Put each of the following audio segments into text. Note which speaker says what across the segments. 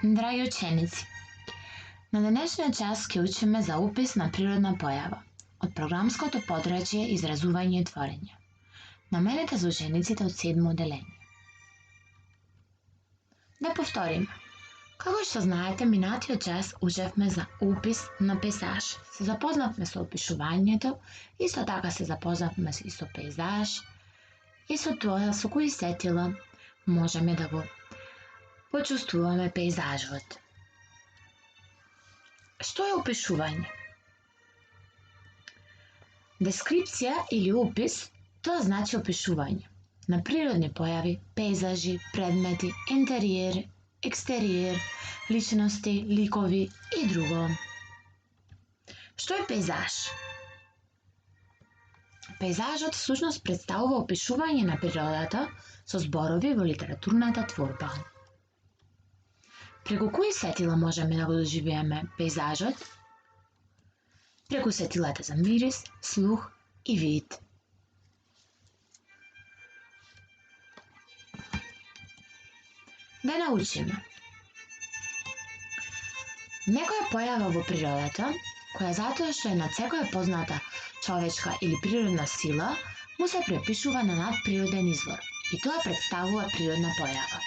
Speaker 1: Драги ученици, на денешниот час ќе учиме за опис на природна појава од програмското подрачје изразување и творење, наменета за учениците од 7 оделение. Да повториме. Како што знаете, минатиот час учевме за опис на пейзаж. Се запознавме со опишувањето, исто така се запознавме и со пейзаж, и со тоа со кои сетила можеме да го почувствуваме пейзажот. Што е опишување? Дескрипција или опис, тоа значи опишување на природни појави, пейзажи, предмети, интериер, екстериер, личности, ликови и друго. Што е пейзаж? Пейзажот всушност представува опишување на природата со зборови во литературната творба. Преку кои сетила можеме да го доживееме пейзажот? Преку сетилата за мирис, слух и вид. Да научиме. Некоја појава во природата, која затоа што е над секоја позната човечка или природна сила, му се препишува на надприроден извор и тоа представува природна појава.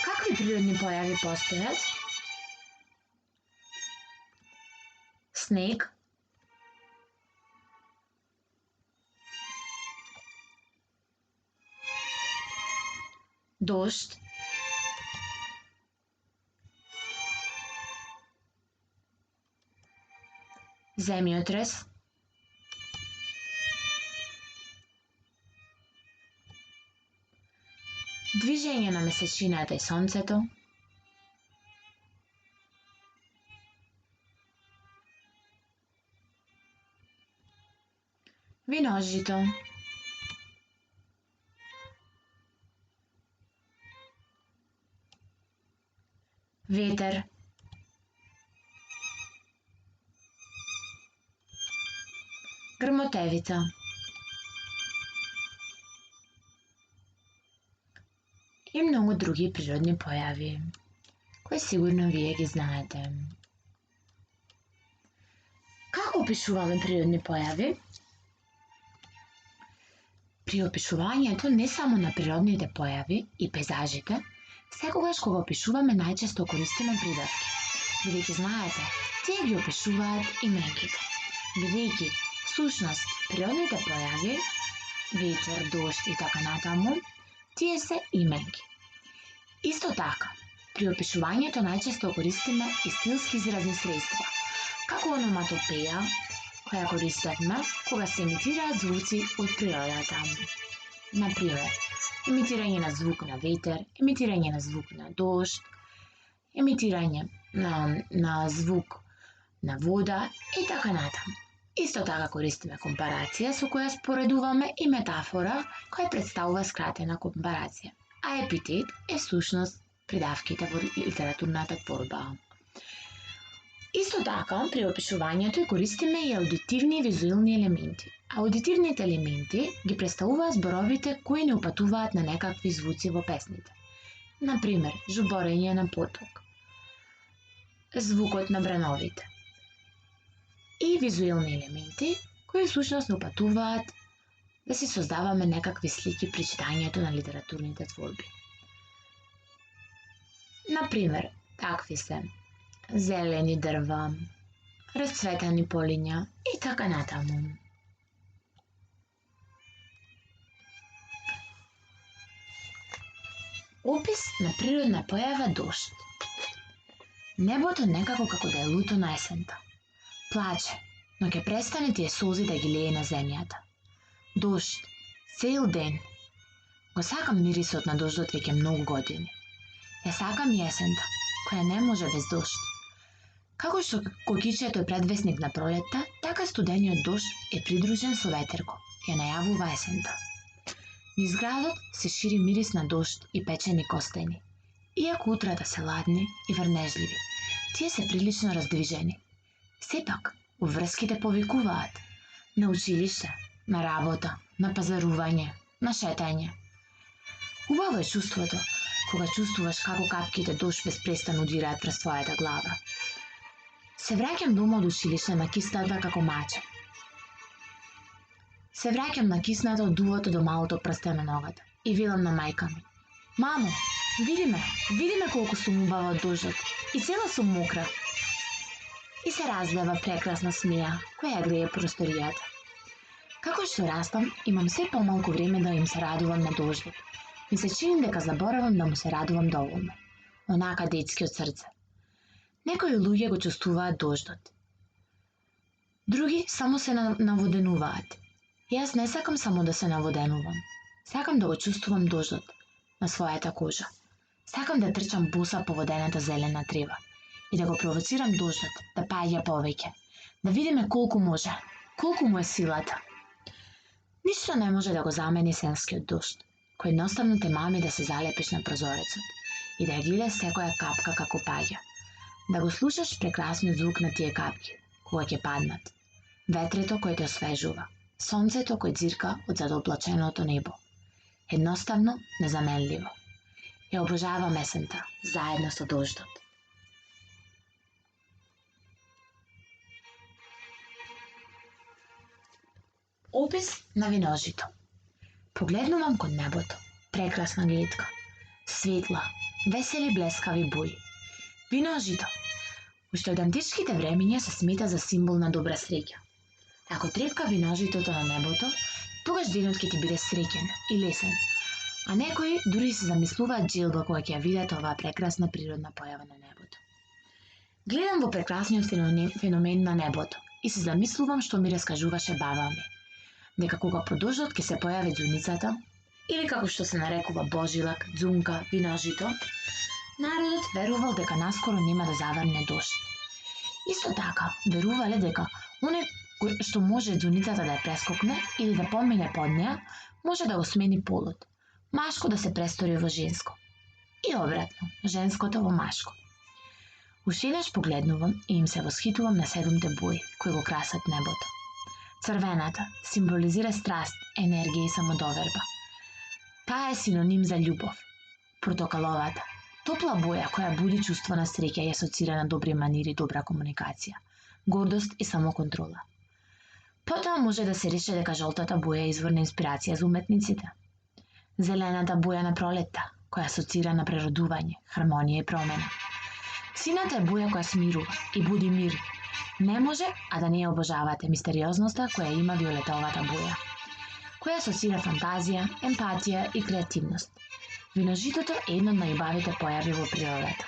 Speaker 1: Какви природни појави постојат? Снег, дожд, земјотрес, движење на месечината и сонцето, виножито, ветер, грмотевица, и многу други природни појави, кои сигурно вие ги знаете. Како опишуваме природни појави? При опишувањето не само на природните појави и пейзажите, секогаш кога опишуваме најчесто користиме придавки. Бидејќи знаете, тие ги опишуваат именките. Бидејќи, всушност, природните појави, ветер, дожд и така натаму, тие се именки. Исто така, при опишувањето најчесто користиме и стилски изразни средства, како ономатопеја, која користевме кога се имитираат звуци од природата. Например, имитирање на звук на ветер, имитирање на звук на дожд, имитирање на звук на вода и така натаму. Исто така користиме компарација со која споредуваме и метафора која представува скратена компарација, а епитет е всушност придавките во литературната творба. Исто така, при опишувањето користиме и аудитивни и визуелни елементи. Аудитивните елементи ги представуваат зборовите кои не упатуваат на некакви звуци во песните. Например, жуборење на поток, звукот на брановите. И визуелни елементи кои всушност не упатуваат да си создаваме некакви слики при читањето на литературните творби. Например, такви се зелени дрва, расцветани полиња и така натаму. Опис на природна појава дожд. Небото некако како да е луто на есента. Плаче, но ќе престане тие солзи да ги лее на земјата. Дожд, цел ден. Го сакам мирисот на дождот веќе многу години. Ја сакам јесента, која не може без дожд. Како што кокичето е предвесник на пролетта, така студениот дожд е придружен со ветерко, ја најавува есента. Низ градот се шири мирис на дожд и печени костени. Иако утрата се ладни и врнежливи, тие се прилично раздвижени. Сепак, врските повикуваат на училиште, на работа, на пазарување, на шетање. Убаво е чувството, кога чувствуваш како капките дожд безпрестанно удираат през твојата глава. Се враќам дома од училиште накисната како мача. Се враќам накисната од дувото до малото прсте на ногата и велам на мајка ми: Мамо, види ме колку сум убава од дождот и цела сум мокра. И се разлева прекрасна смеја која грее просторијата. Како што растам, имам се помалку време да им се радувам на дождот. Ми се чини дека заборавам да му се радувам доволно, онака детски од срце. Некои луѓе го чувствуваат дождот. Други само се наводенуваат. Јас не сакам само да се наводенувам. Сакам да го чувствувам дождот на својата кожа. Сакам да трчам боса по водената зелена трева и да го провоцирам дождот да паѓа повеќе, да видиме колку може, колку му е силата. Ништо не може да го замени сенскиот дожд, кој едноставно те мами да се залепиш на прозорецот и да ја гледаш секоја капка како паѓа, да го слушаш прекрасниот звук на тие капки кога ќе паднат, ветрето кој те освежува, сонцето кој ѕирка од задоблаченото небо. Едноставно незаменливо. Ја обожавам есента заедно со дождот. Опис на виножито. Погледнувам кон небото. Прекрасна гледка. Светла, весели блескави бои. Виножито. Уште од античките времиња се смета за символ на добра среќа. Ако трепка виножитото на небото, тогаш денот ќе ти биде среќен и лесен. А некои дури се замислуваат џелба кога ќе ја видат оваа прекрасна природна појава на небото. Гледам во прекрасниот феномен на небото и се замислувам што ми раскажуваше баба ми. Дека кога по дождот ќе се појави ѕуницата, или како што се нарекува божилак, ѕунка, виножито, народот верувал дека наскоро нема да заврне дожд. Исто така, верувале дека оне што може ձуницата да ја прескокне или да помине под неа, може да го смени полот. Машко да се престори во женско. И обратно, женското во машко. Уште еднаш погледнувам и им се восхитувам на 7 бои кои го красат небото. Црвената символизира страст, енергија и самодоверба. Таа е синоним за љубов. Портокаловата, топла боја која буди чувство на среќа и асоцира на добри манири и добра комуникација, гордост и самоконтрола. Потоа може да се рече дека жолтата боја е извор на инспирација за уметниците. Зелената боја на пролетта, која асоцира на преродување, хармонија и промена. Сината е боја која смирува и буди мир. Не може, а да не ја обожавате мистериозноста која има виолетовата боја, која асоцира фантазија, емпатија и креативност. Виножитото е една од најубавите појави во природата.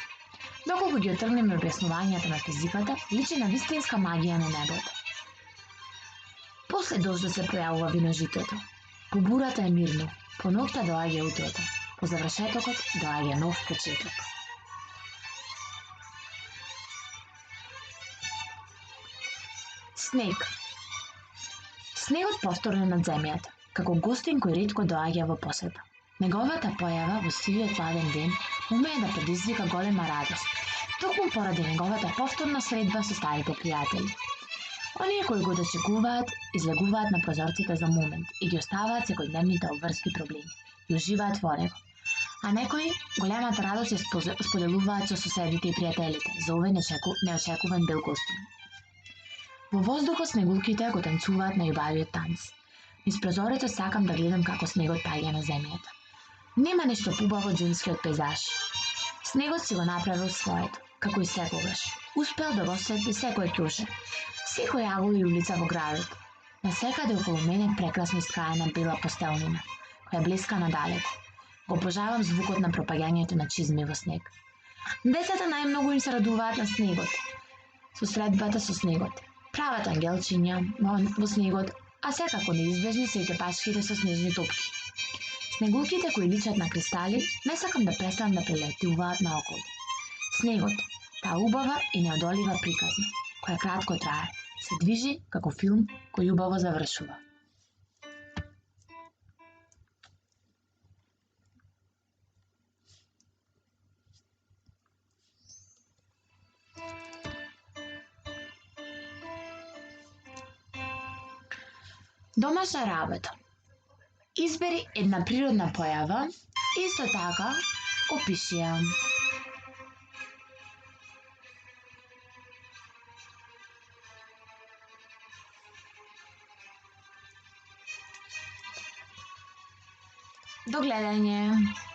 Speaker 1: Доколку ги отргнеме објаснувањата на физиката, личи на вистинска магија на небото. После дождот се појавува виножитото. По бурата е мирно, по ноќта доаѓа утрото, по завршетокот доаѓа нов почеток. Снег. Снегот повторно над земјата, како гостин кој ретко доаѓа во посета. Неговата појава во сивиот ладен ден умее да предизвика голема радост, токму поради неговата повторна средба со старите пријатели. Оние кои го дочекуваат, излегуваат на прозорците за момент и ги оставаат секојдневните обврски проблеми и уживаат во него. А некои големата радост ја споделуваат со соседите и пријателите за овој неочекуван бел гостин. Во воздухот снегулките го танцуваат најубавиот танц. Низ прозорецот сакам да гледам како снегот паѓа на земјата. Нема нешто побаво од земскиот пейзаж. Снегот си го направил своето, како и секогаш. Успеал да го осветли секој ќоше, секој агол и улица во градот. Насекаде околу мене прекрасно искаена бела постелнина, која блеска надалеку. Го обожавам звукот на пропаѓањето на чизми во снег. Децата најмногу им се радуваат на снегот, со средбата со снегот. Прават ангелчиња во снегот, а секако неизбежни се и тепачките со снежни топки. Снегулките кои личат на кристали не сакам да престанат да прелетуваат наоколу. Снегот, таа убава и неодолива приказна, која кратко трае, се движи како филм кој убаво завршува. Домашна работа. Избери една природна појава, исто така опиши ја. До гледање.